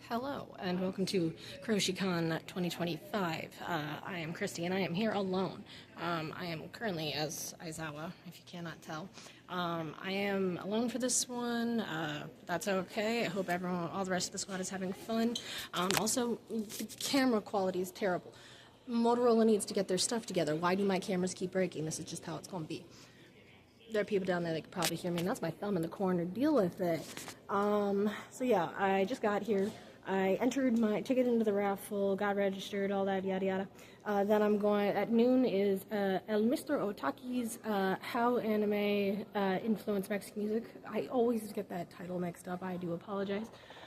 Hello, and welcome to Karoshi-Con 2025. I am Christi, and I am here alone. I am currently as Aizawa, if you cannot tell. I am alone for this one. That's okay. I hope everyone, all the rest of the squad is having fun. Also, the camera quality is terrible. Motorola needs to get their stuff together. Why do my cameras keep breaking? This is just how it's going to be. There are people down there that could probably hear me, and that's my thumb in the corner. Deal with it. So yeah, I just got here. I entered my ticket into the raffle, got registered, all that, yada yada. Then I'm going, at noon is Elmisterotakioficial's How Anime Influenced Mexican Music. I always get that title mixed up, I do apologize.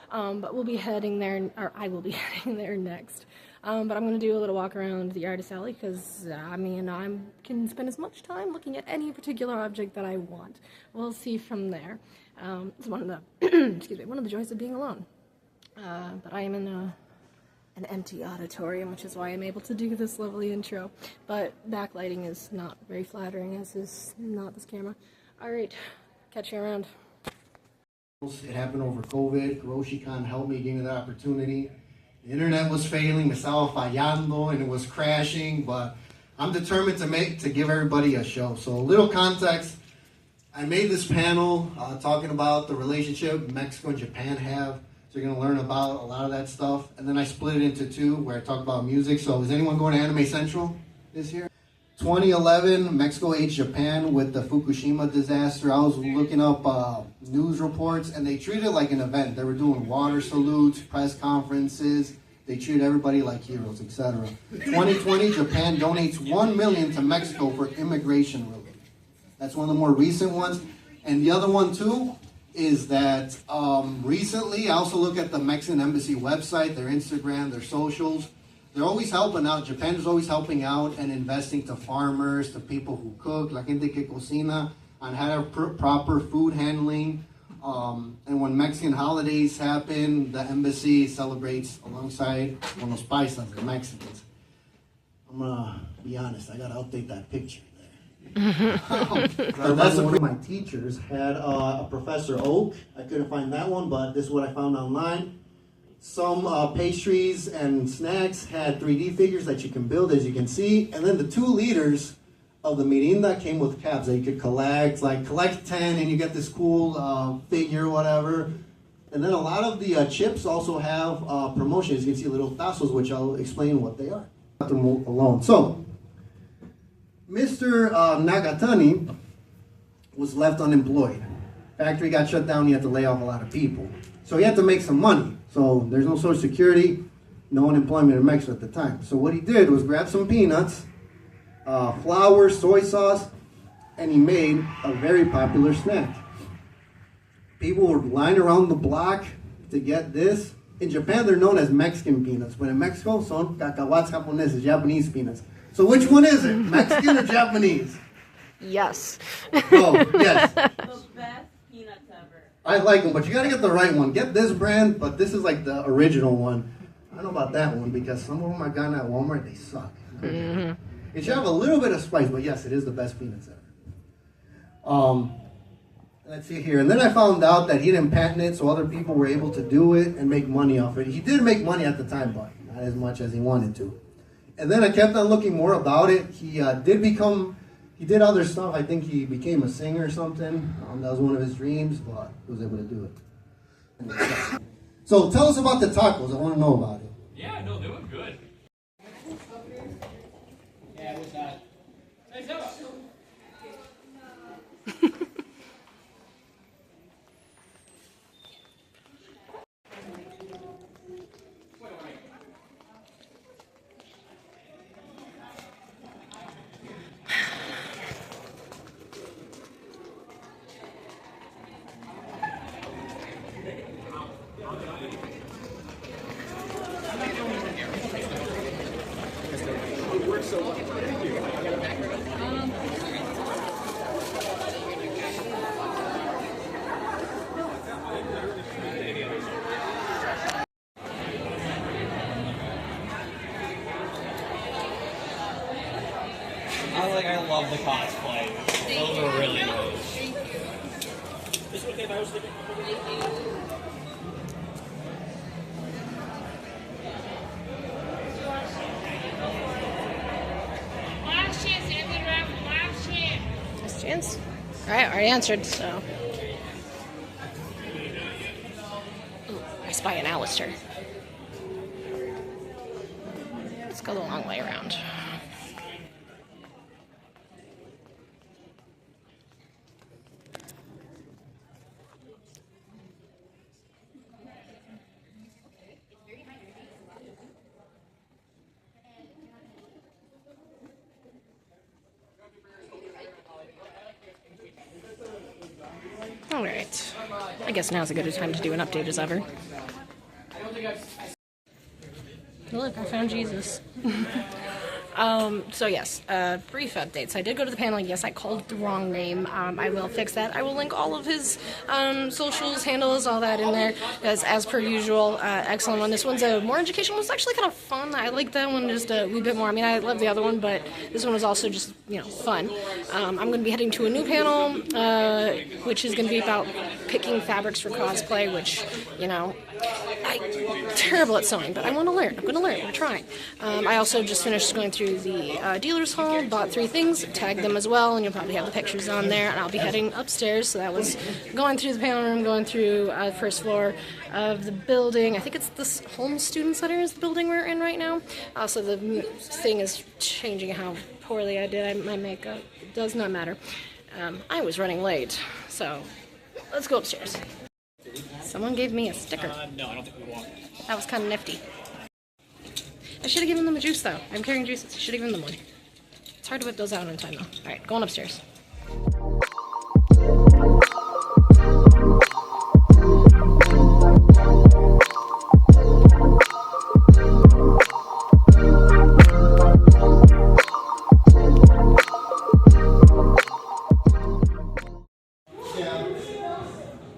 But we'll be heading there, or I will be heading there next. But I'm going to do a little walk around the artist alley because, I mean, I can spend as much time looking at any particular object that I want. We'll see from there. It's one of the, excuse me, one of the joys of being alone. But I am in an empty auditorium, which is why I'm able to do this lovely intro. But backlighting is not very flattering, as is not this camera. Alright, catch you around. It happened over COVID. Karoshi-Con helped me, gave me that opportunity. The internet was failing, me estaba fallando, and it was crashing, but I'm determined to give everybody a show. So a little context, I made this panel talking about the relationship Mexico and Japan have. So you're going to learn about a lot of that stuff. And then I split it into two where I talk about music. So is anyone going to Anime Central this year? 2011, Mexico ate Japan with the Fukushima disaster. I was looking up news reports, and they treated it like an event. They were doing water salutes, press conferences. They treated everybody like heroes, etc. 2020, Japan donates $1 million to Mexico for immigration relief. That's one of the more recent ones. And the other one, too, is that recently, I also look at the Mexican Embassy website, their Instagram, their socials. They're always helping out. Japan is always helping out and investing to farmers, to people who cook, la gente que cocina, on how to have proper food handling. And when Mexican holidays happen, the embassy celebrates alongside con los paisas, the Mexicans. I'm gonna be honest, I gotta update that picture. That's one of my teachers had a Professor Oak. I couldn't find that one, but this is what I found online. Some pastries and snacks had 3D figures that you can build, as you can see. And then the two leaders of the Mirinda came with caps that you could collect, like collect 10 and you get this cool figure, whatever. And then a lot of the chips also have promotions. You can see little tassels, which I'll explain what they are. Not to move alone. So, Mr. Nagatani was left unemployed. Factory got shut down, he had to lay off a lot of people. So he had to make some money. So there's no Social Security, no unemployment in Mexico at the time. So what he did was grab some peanuts, flour, soy sauce, and he made a very popular snack. People would line around the block to get this. In Japan, they're known as Mexican peanuts, but in Mexico, son cacahuates japoneses, Japanese peanuts. So which one is it, Mexican or Japanese? Yes. Oh, yes. The best peanuts ever. I like them, but you gotta get the right one. Get this brand, but this is like the original one. I don't know about that one because some of them I got at Walmart, they suck. Mm-hmm. It should have a little bit of spice, but yes, it is the best peanuts ever. Let's see here. And then I found out that he didn't patent it, so other people were able to do it and make money off it. He did make money at the time, but not as much as he wanted to. And then I kept on looking more about it. He did other stuff. I think he became a singer or something. That was one of his dreams, but he was able to do it. So tell us about the tacos. I want to know about it. Yeah, no, they look good. Yeah, what's that? Hey, Zara. I love the cosplay. Those are really nice. Is it okay if I was sleeping? Alright, already answered, so. Ooh, I spy an Alistair. Let's go the long way around. Alright. I guess now's as good a time to do an update as ever. Look, I found Jesus. So yes, brief updates. I did go to the panel. Yes, I called the wrong name. I will fix that. I will link all of his socials, handles, all that in there, as per usual. Excellent one. This one's a more educational. It's actually kind of fun. I like that one just a wee bit more. I mean, I love the other one, but this one was also just, you know, fun. I'm going to be heading to a new panel, which is going to be about picking fabrics for cosplay, which, you know, I'm terrible at sewing, but I want to learn. I'm going to learn. We're trying. I also just finished going through the dealer's hall, bought 3 things, tagged them as well, and you'll probably have the pictures on there. And I'll be heading upstairs. So that was going through the panel room, going through the first floor of the building. I think it's this home student center is the building we're in right now. Also, the thing is changing how poorly I did my makeup. It does not matter. I was running late, so let's go upstairs. Someone gave me a sticker. No, I don't think we want. That was kind of nifty. I should have given them a juice, though. I'm carrying juices. I should have given them one. It's hard to whip those out in time, though. All right, going upstairs.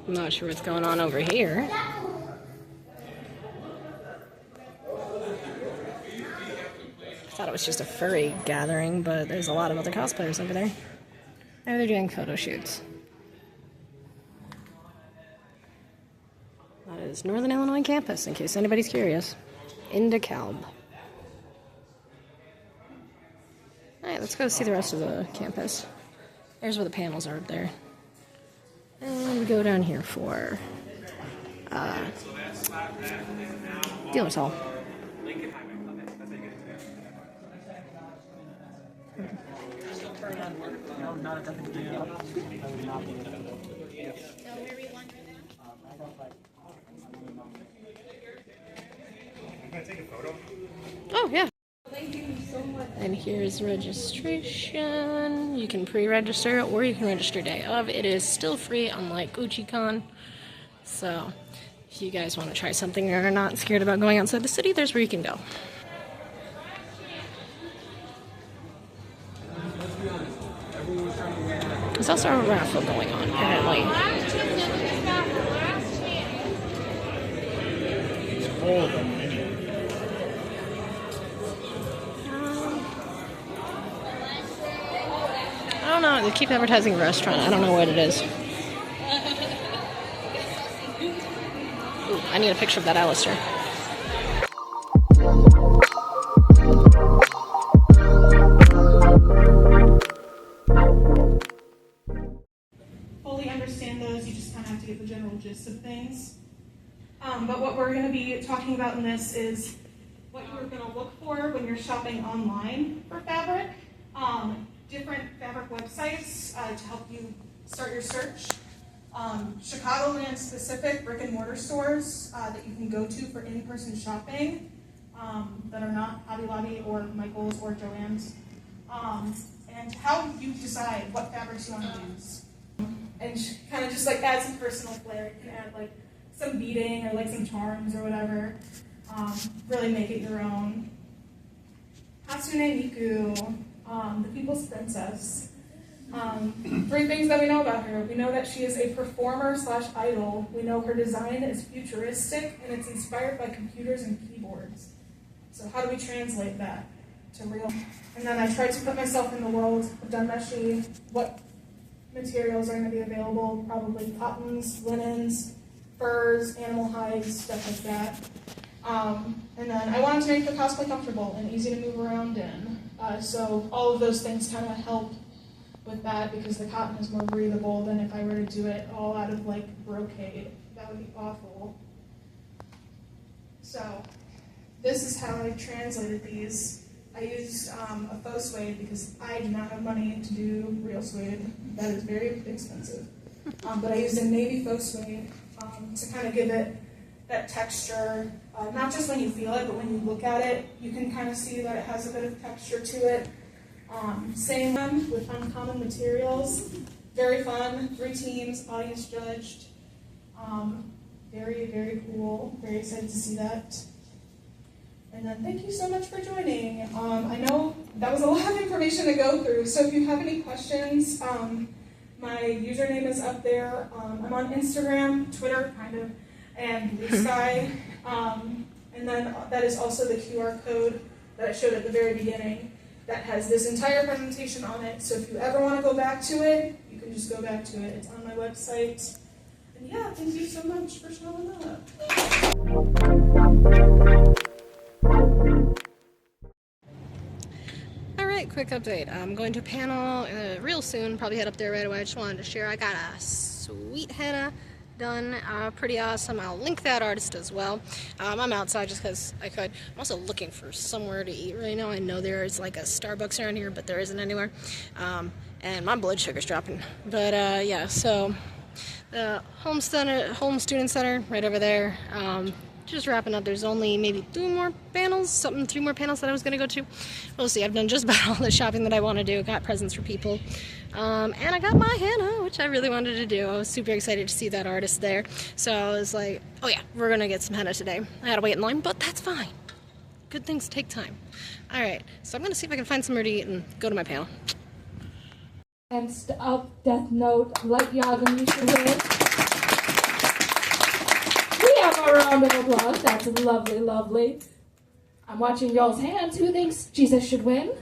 I'm not sure what's going on over here. I thought it was just a furry gathering, but there's a lot of other cosplayers over there. Maybe they're doing photo shoots. That is Northern Illinois campus, in case anybody's curious. In DeKalb. Alright, let's go see the rest of the campus. There's where the panels are up there. And we go down here for dealer's hall. Oh, yeah. And here's registration. You can pre-register or you can register day of. It is still free, unlike Gucci-Con. So, if you guys want to try something or are not scared about going outside the city, there's where you can go. There's also a raffle going on, apparently. I don't know. They keep advertising a restaurant. I don't know what it is. Ooh, I need a picture of that Alistair. Fully understand those, you just kind of have to get the general gist of things. But what we're going to be talking about in this is what you're going to look for when you're shopping online for fabric. Different fabric websites to help you start your search. Chicagoland specific brick and mortar stores that you can go to for in-person shopping that are not Hobby Lobby or Michael's or Joann's. And how you decide what fabrics you want to use. And kind of just like add some personal flair. You can add like some beading or like some charms or whatever. Really make it your own. Hatsune Miku, the People's Princess. 3 things that we know about her. We know that she is a performer/idol. We know her design is futuristic and it's inspired by computers and keyboards. So how do we translate that to real? And then I tried to put myself in the world of Dunmeshi, what materials are going to be available, probably cottons, linens, furs, animal hides, stuff like that. And then I wanted to make the cosplay comfortable and easy to move around in. So all of those things kind of help with that because the cotton is more breathable than if I were to do it all out of like brocade. That would be awful. So this is how I translated these. I used a faux suede because I do not have money to do real suede. That is very expensive. But I used a navy faux suede to kind of give it that texture, not just when you feel it, but when you look at it, you can kind of see that it has a bit of texture to it. Same one with uncommon materials. Very fun, 3 teams, audience judged. Very, very cool. Very excited to see that. And then thank you so much for joining. I know that was a lot of information to go through, so if you have any questions, my username is up there. I'm on Instagram, Twitter, kind of, and Blue Sky. And then that is also the QR code that I showed at the very beginning that has this entire presentation on it. So if you ever want to go back to it, you can just go back to it. It's on my website. And yeah, thank you so much for showing up. Alright, quick update. I'm going to a panel real soon, probably head up there right away. I just wanted to share. I got a sweet henna done, pretty awesome. I'll link that artist as well. I'm outside just because I could. I'm also looking for somewhere to eat right now. I know there is like a Starbucks around here, but there isn't anywhere. And my blood sugar's dropping. But yeah, so the home student center right over there. Just wrapping up. There's only maybe 3 more panels that I was going to go to. We'll see. I've done just about all the shopping that I want to do. Got presents for people. And I got my henna, which I really wanted to do. I was super excited to see that artist there. So I was like, oh yeah, we're going to get some henna today. I had to wait in line, but that's fine. Good things take time. All right, so I'm going to see if I can find somewhere to eat and go to my panel. And up Death Note, Light Yagami should win. We have a round of applause. That's lovely, lovely. I'm watching y'all's hands. Who thinks Jesus should win?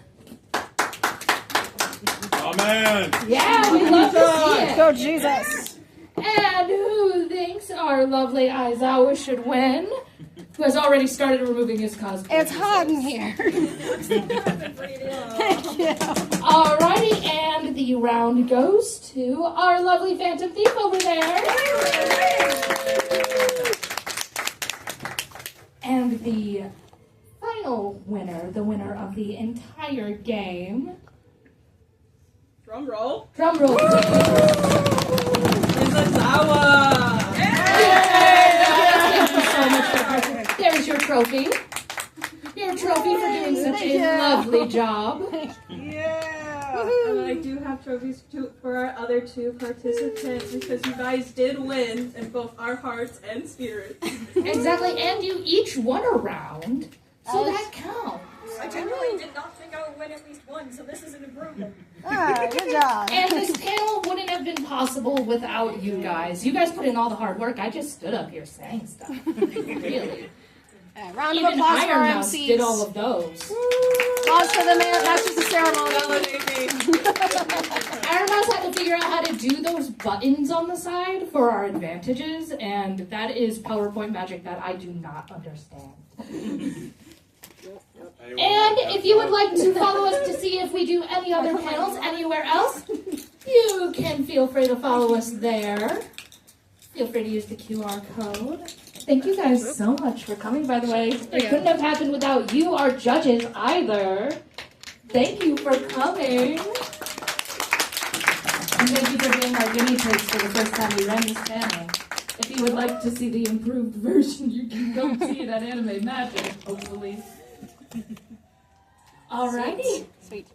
Amen. Yeah, we love to see it. Go Jesus! And who thinks our lovely Aizawa should win? Who has already started removing his cosplay. It's hot in here. Thank you. Alrighty, and the round goes to our lovely Phantom Thief over there. And the final winner, the winner of the entire game. Drum roll. Drum roll. There's your trophy. Your trophy for doing such a lovely job. Yeah. And I do have trophies for our other 2 participants because you guys did win in both our hearts and spirits. Exactly, and you each won a round, so that counts. I genuinely did not think I would win at least one, so this is an improvement. Good job. And this panel wouldn't have been possible without you guys. You guys put in all the hard work. I just stood up here saying stuff. Really. Round of Even applause for our Iron Mouse MCs. did all of those. Applause for the man. That's just a ceremony. Iron Mouse had to figure out how to do those buttons on the side for our advantages, and that is PowerPoint magic that I do not understand. And if you would like to follow us to see if we do any other panels anywhere else, you can feel free to follow us there. Feel free to use the QR code. Thank you guys so much for coming, by the way. It couldn't have happened without you, our judges, either. Thank you for coming. And thank you for being our guinea pigs for the first time we ran this panel. If you would like to see the improved version, you can go see it at Anime Magic, hopefully. Alrighty. Sweet.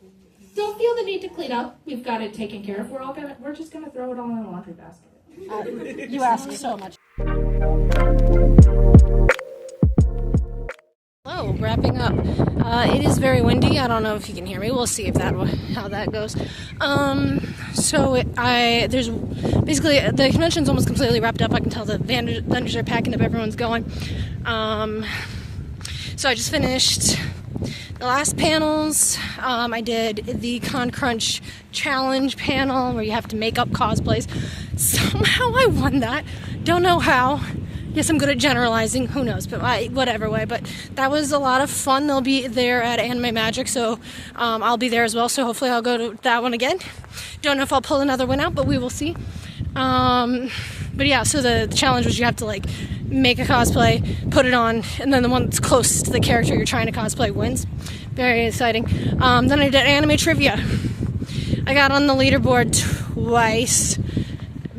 Don't feel the need to clean up. We've got it taken care of. We're just gonna throw it all in a laundry basket. You ask so much. Hello, wrapping up. It is very windy. I don't know if you can hear me. We'll see if how that goes. There's basically the convention's almost completely wrapped up. I can tell the vendors are packing up. Everyone's going. So I just finished the last panels. I did the Con Crunch Challenge panel where you have to make up cosplays. Somehow I won that. Don't know how. Yes, I'm good at generalizing. Who knows? But whatever way. But that was a lot of fun. They'll be there at Anime Magic, so I'll be there as well. So hopefully I'll go to that one again. Don't know if I'll pull another one out, but we will see. But yeah, so the challenge was you have to like make a cosplay, put it on, and then the one that's closest to the character you're trying to cosplay wins. Very exciting. Then I did anime trivia. I got on the leaderboard twice.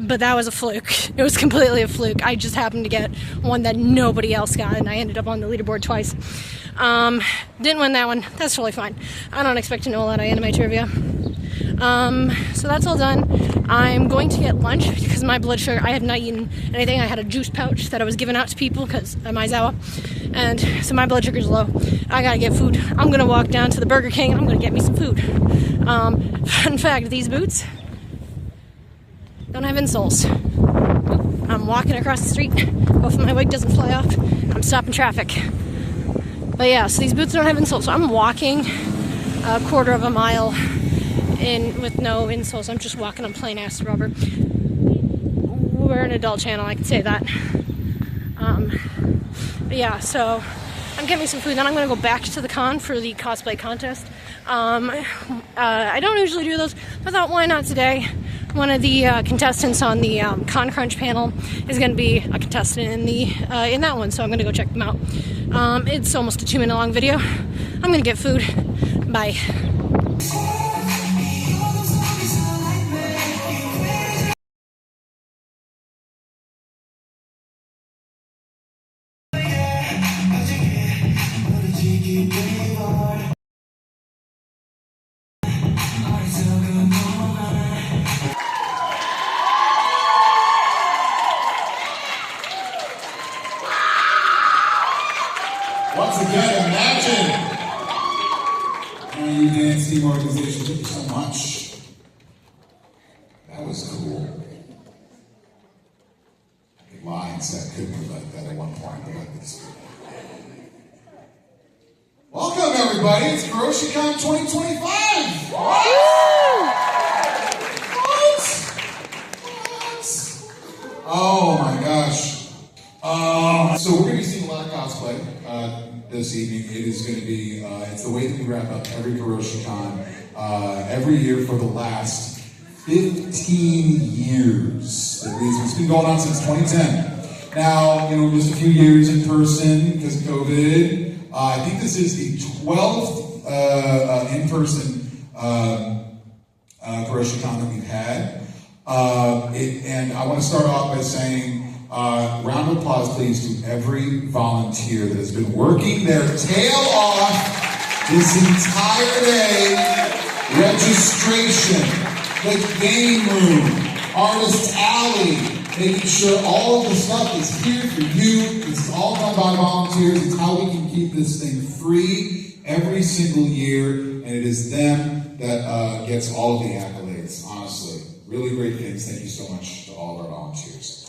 But that was a fluke. It was completely a fluke. I just happened to get one that nobody else got, and I ended up on the leaderboard twice. Didn't win that one. That's totally fine. I don't expect to know a lot of anime trivia. So that's all done. I'm going to get lunch because my blood sugar, I have not eaten anything. I had a juice pouch that I was giving out to people because I'm Aizawa. And so my blood sugar's low. I gotta get food. I'm going to walk down to the Burger King. I'm going to get me some food. Fun fact, these boots don't have insoles. I'm walking across the street. Hopefully my wig doesn't fly off. I'm stopping traffic. But yeah, so these boots don't have insoles. So I'm walking a quarter of a mile in with no insoles. I'm just walking on plain ass rubber. We're an adult channel, I can say that. But yeah, so I'm getting some food. Then I'm going to go back to the con for the cosplay contest. I don't usually do those. I thought, why not today? One of the contestants on the Con Crunch panel is going to be a contestant in that one, so I'm going to go check them out. It's almost a 2-minute long video. I'm going to get food. Bye. Once again, imagine! You dance team organization, thank you so much. That was cool. The line said couldn't be like that at one point, but like this. Welcome everybody, it's Karoshi-Con 2025! What? Oh my gosh. So we're going to be seeing a lot of cosplay this evening. It is going to be, it's the way that we wrap up every Karoshi-Con every year for the last 15 years. At least it's been going on since 2010. Now, just a few years in person because of COVID. I think this is the 12th in-person Karoshi-Con that we've had. And I want to start off by saying, round of applause, please, to every volunteer that has been working their tail off this entire day. Registration, the game room, artist alley, making sure all of the stuff is here for you. This is all done by volunteers. It's how we can keep this thing free every single year, and it is them that gets all of the accolades, honestly. Really great things. Thank you so much to all of our volunteers.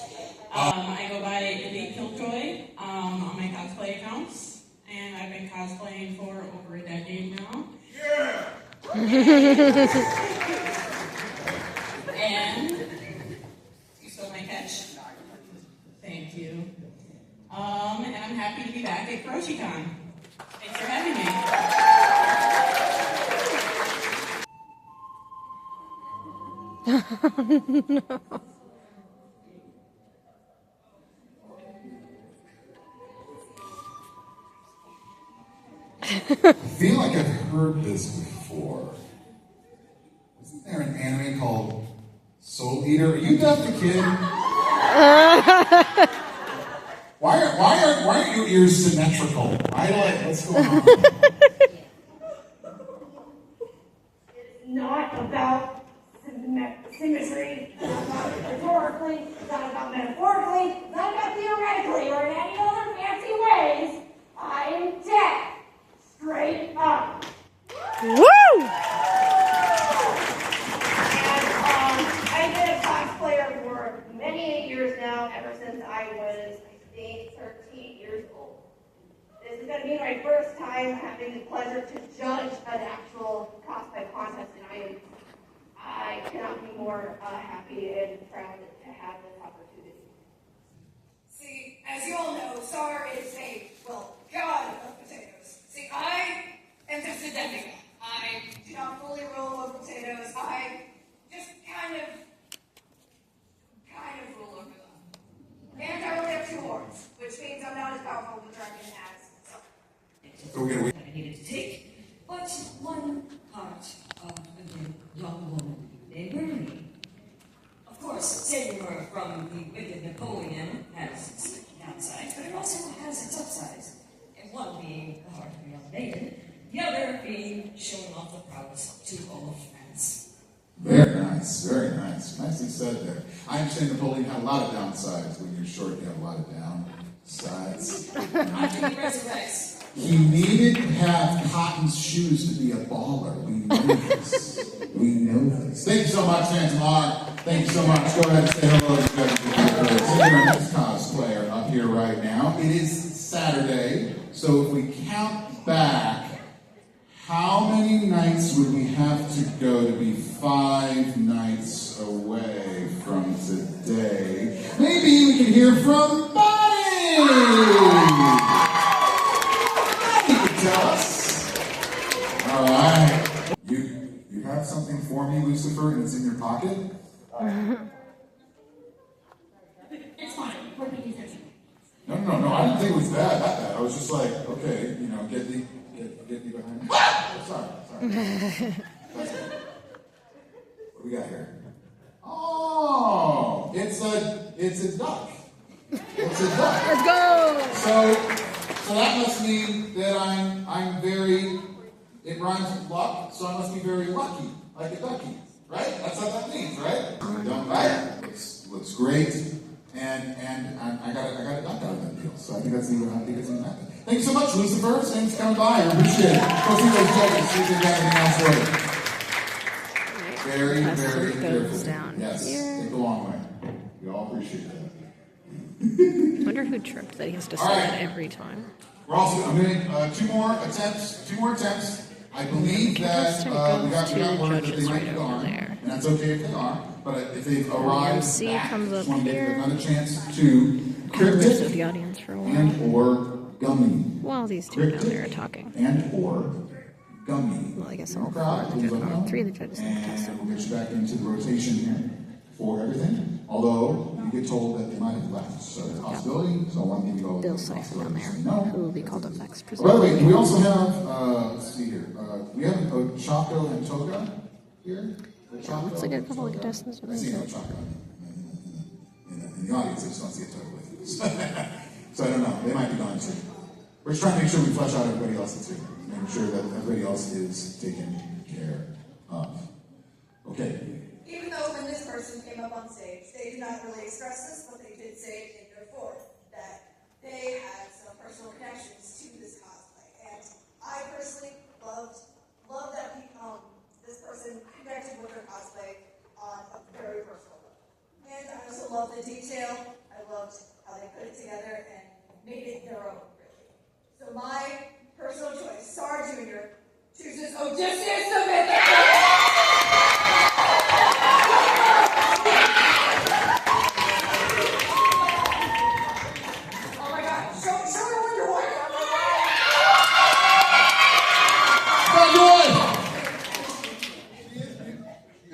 I go by EliteKilljoy on my cosplay accounts, and I've been cosplaying for over a decade now. Yeah! And you stole my catch. Thank you. And I'm happy to be back at Karoshi-Con. Thanks for having me. No. I feel like I've heard this before. Isn't there an anime called Soul Eater? Are you Death the Kid? Why aren't your ears symmetrical? What's going on? It's not about symmetry, it's not about rhetorically, it's not about metaphorically, it's not about theoretically, or in any other fancy ways. I am dead. Straight up. Woo! And I've been a cosplayer for many years now, ever since I was, I think, 13 years old. This is going to be my first time having the pleasure to judge an actual cosplay contest, and I cannot be more happy and proud to have this opportunity. See, as you all know, Saar is a, well, god of potatoes. See, I am just a demigod. I do not fully roll over potatoes. I just kind of rule over them. And I only have 2 horns, which means I'm not as powerful of a dragon as Saar. I needed to take, but one part of a young woman named Bernie. Of course, saving her from the wicked Napoleon has its downsides, but it also has its upsides. And one being the heart of a young maiden, the other being showing off the prowess to old friends. Very nice, very nice. Nicely said there. I understand Napoleon had a lot of downsides. When you're short, you have a lot of downsides. I can resurrect. He needed to have cotton shoes to be a baller. We know this. We know this. Thank you so much, Antamar. Thank you so much. Go ahead and say hello to our next cosplayer up here right now. It is Saturday, so if we count back, how many nights would we have to go to be 5 nights away from today? Maybe we can hear from Bonnie! Tell us. All right. You have something for me, Lucifer, and it's in your pocket? It's fine. We're making fish. No. I didn't think it was that bad. I was just like, okay, get me behind me. Oh, sorry. That's good. What do we got here? Oh, it's a duck. It's a duck. Let's go. So that must mean that I'm very, it rhymes with luck, so I must be very lucky, like a ducky, right? That's what that means, right? Done right? Looks great, and I got a duck out of that deal, so I think it's even happening. Thank you so much, Lucifer. Thanks for coming by. I appreciate it. Go see those judges, see if they got anything else for you. Very, very careful. Down yes, here. take a long way. We all appreciate that. I wonder who tripped that he has to say that every time. I'm doing 2 more attempts. I believe that we got word that they might be gone, and that's okay if they are. But if they've arrived back, comes up want to here. give them another chance to cryptic The audience for a while. and or gummy. While these two down there are talking. And or gummy. Well, I guess all Crowd, please let me know. 3 of the judges in the cast. And we'll get you back into the rotation here for everything. Although you get told that they might have left, so it's a possibility. So I want to give you all Bill the Seifer down there, No. who will be called up next. By the way, we also have, let's see here, we have Chaco and Toga here. Looks like a couple of contestants. I see no Chaco in the audience, I just don't see a Toga with us. So I don't know, they might be gone too. We're just trying to make sure we flesh out everybody else too. Make sure that everybody else is taken care of. Okay. Even though when this person came up on stage, they did not really express this, but they did say in their form that they had some personal connections to this cosplay. And I personally loved that this person connected with their cosplay on a very personal level. And I also loved the detail. I loved how they put it together and made it their own, really. So my personal choice, Saar Jr., chooses Odysseus the Mythical!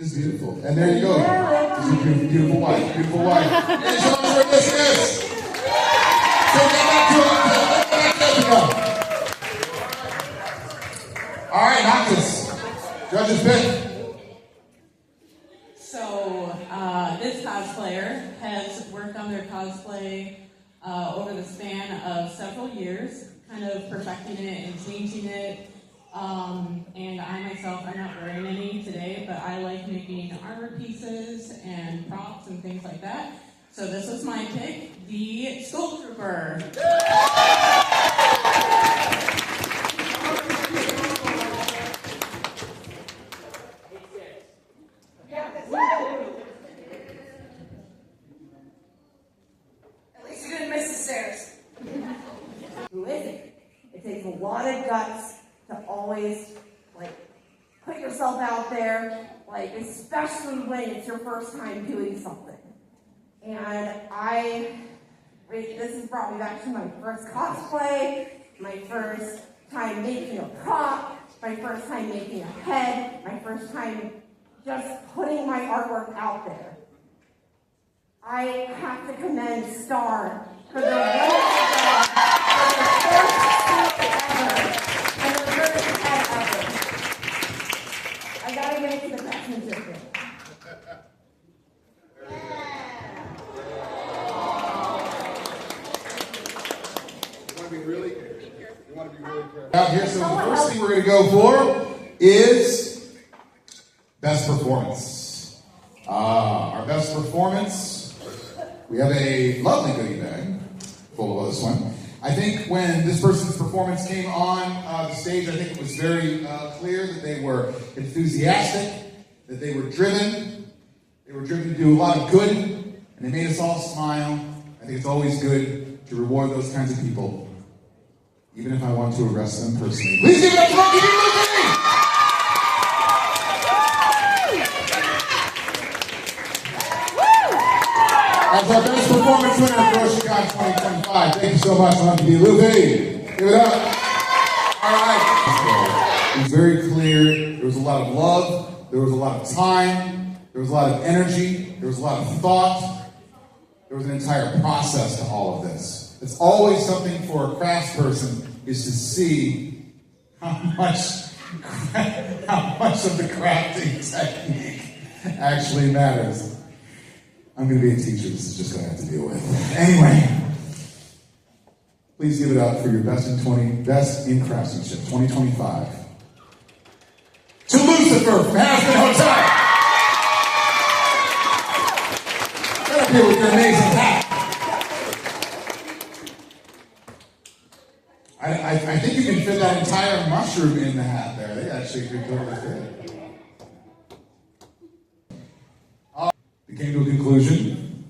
It's beautiful. And there you go. It's a beautiful wife. Beautiful wife. And so much for this. So get back to it. All right, Noctis. Judges pick. So, this cosplayer has worked on their cosplay over the span of several years, kind of perfecting it and changing it. And I myself, I'm not wearing any today, but I like making armor pieces and props and things like that. So this was my pick, the Skull Trooper. At least you didn't miss the stairs. Who is it? It takes a lot of guts to always, put yourself out there, especially when it's your first time doing something. And I This has brought me back to my first cosplay, my first time making a prop, my first time making a head, my first time just putting my artwork out there. I have to commend Saar for the wonderful job for the first ever and the first head ever. I gotta give it to the craftsmanship. Out here, so the first thing we're going to go for is best performance. Our best performance, we have a lovely goodie bag full of this one. I think when this person's performance came on the stage, I think it was very clear that they were enthusiastic, that they were driven. They were driven to do a lot of good, and they made us all smile. I think it's always good to reward those kinds of people. Even if I want to arrest them personally. Please give it up for Lucky Lucy! That's our best performance winner of Karoshi-Con 2025. Thank you so much, Lucky Lucy. Give it up. All right. It was very clear. There was a lot of love. There was a lot of time. There was a lot of energy. There was a lot of thought. There was an entire process to all of this. It's always something for a craftsperson is to see how much of the crafting technique actually matters. I'm going to be a teacher. This is just what I have to deal with. Anyway, please give it up for your best in craftsmanship 2025 to Lucifer from Aspen Hotel. Get up here with your amazing hat. I think you can fit that entire mushroom in the hat there. They actually could totally fit. We came to a conclusion.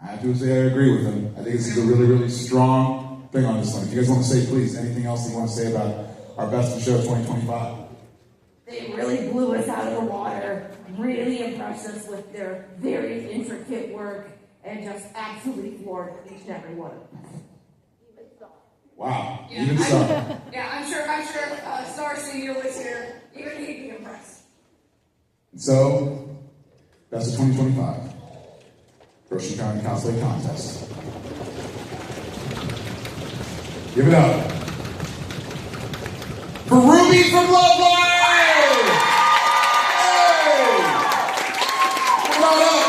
I have to say I agree with them. I think this is a really, really strong thing on this one. If you guys want to say, please, anything else you want to say about our Best in Show 2025? They really blew us out of the water, really impressed us with their very intricate work, and just absolutely floored each and every one of them. Wow, even Saar. I'm sure Saar Senior was here. Even he'd be impressed. So, that's the 2025 Karoshi-Con Cosplay Contest. Give it up for Ruby from Love Live! Hey! Come on up!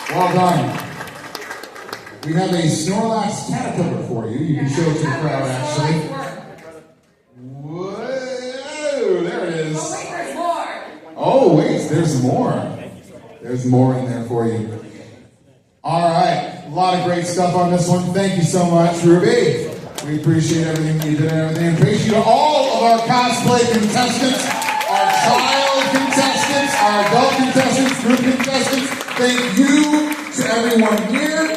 Well done. We have a Snorlax caterpillar for you. You can show it to the crowd, actually. Whoa, there it is. Oh, wait, there's more. Oh, wait, there's more. There's more in there for you. All right, a lot of great stuff on this one. Thank you so much, Ruby. We appreciate everything you did and everything. Appreciate all of our cosplay contestants, our child contestants, our adult contestants, group contestants. Thank you to everyone here.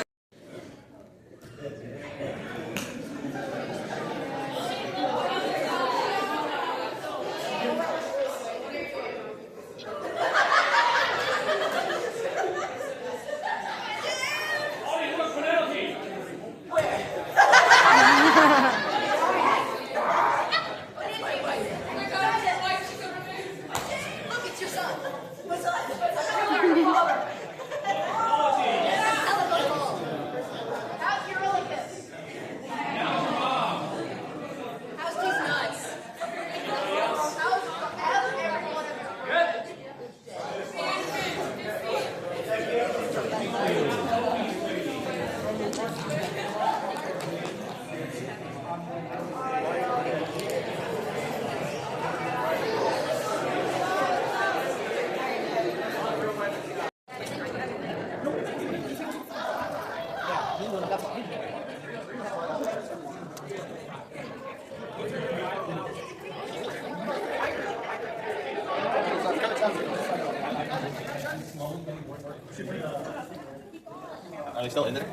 Are they still in there?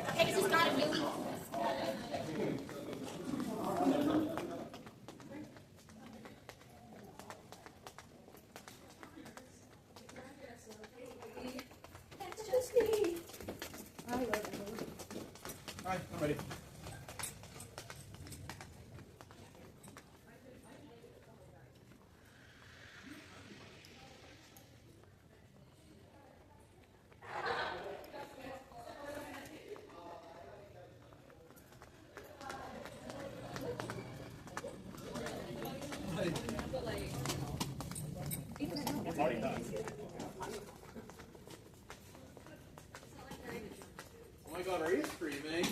That's just me. Alright, I'm ready. Oh my god, are you streaming?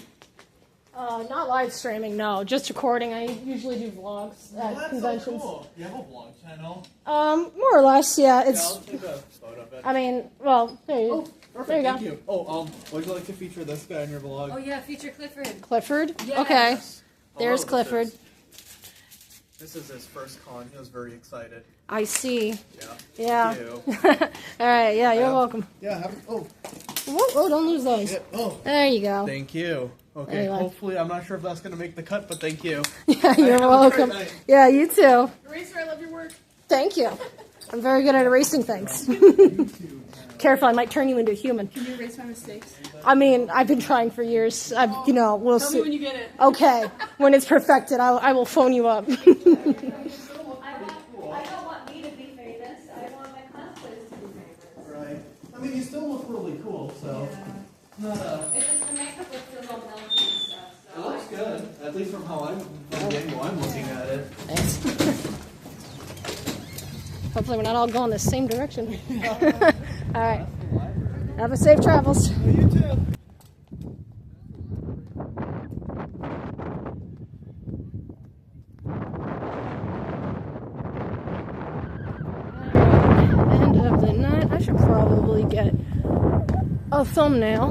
Not live streaming, no. Just recording. I usually do vlogs at That's conventions. so cool. You have a vlog channel? More or less, yeah. Yeah, It's. I'll take a photo of it. I mean, well, there you, Perfect, there you thank go. you. Oh, would you like to feature this guy in your vlog? Oh yeah, feature Clifford. Clifford? Yes. Okay. Hello, There's Clifford. This is his first con. He was very excited. I see. Yeah. Yeah. Thank you. Alright, yeah, you're welcome. Yeah, Whoa, whoa, don't lose those. Yeah, oh. There you go. Thank you. Okay, Anyway. hopefully, I'm not sure if that's going to make the cut, but thank you. Yeah, you're Have a welcome. great night. Yeah, you too. Eraser, I love your work. Thank you. I'm very good at erasing things. Careful, I might turn you into a human. Can you erase my mistakes? I mean, I've been trying for years. We'll Tell see. me when you get it. Okay, when it's perfected, I will phone you up. I don't want me to be famous. I want my cosplays to be famous. Right. I mean, you still look really cool, so. Not It's just the makeup looks a little melty and stuff. It looks good, at least from how the angle I'm looking at it. Thanks. Hopefully we're not all going the same direction. All right. Have a safe travels. You too. End of the night. I should probably get a thumbnail.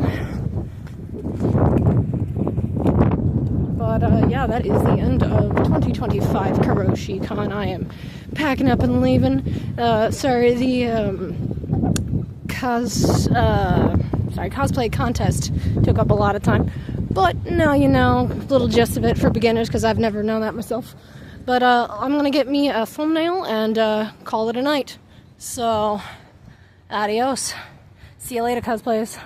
But yeah, that is the end of 2025 Karoshi-Con. I am packing up and leaving. Sorry, the cosplay contest took up a lot of time. But now you know, little gist of it for beginners because I've never known that myself. But I'm gonna get me a thumbnail and call it a night. So, adios. See you later, cosplayers.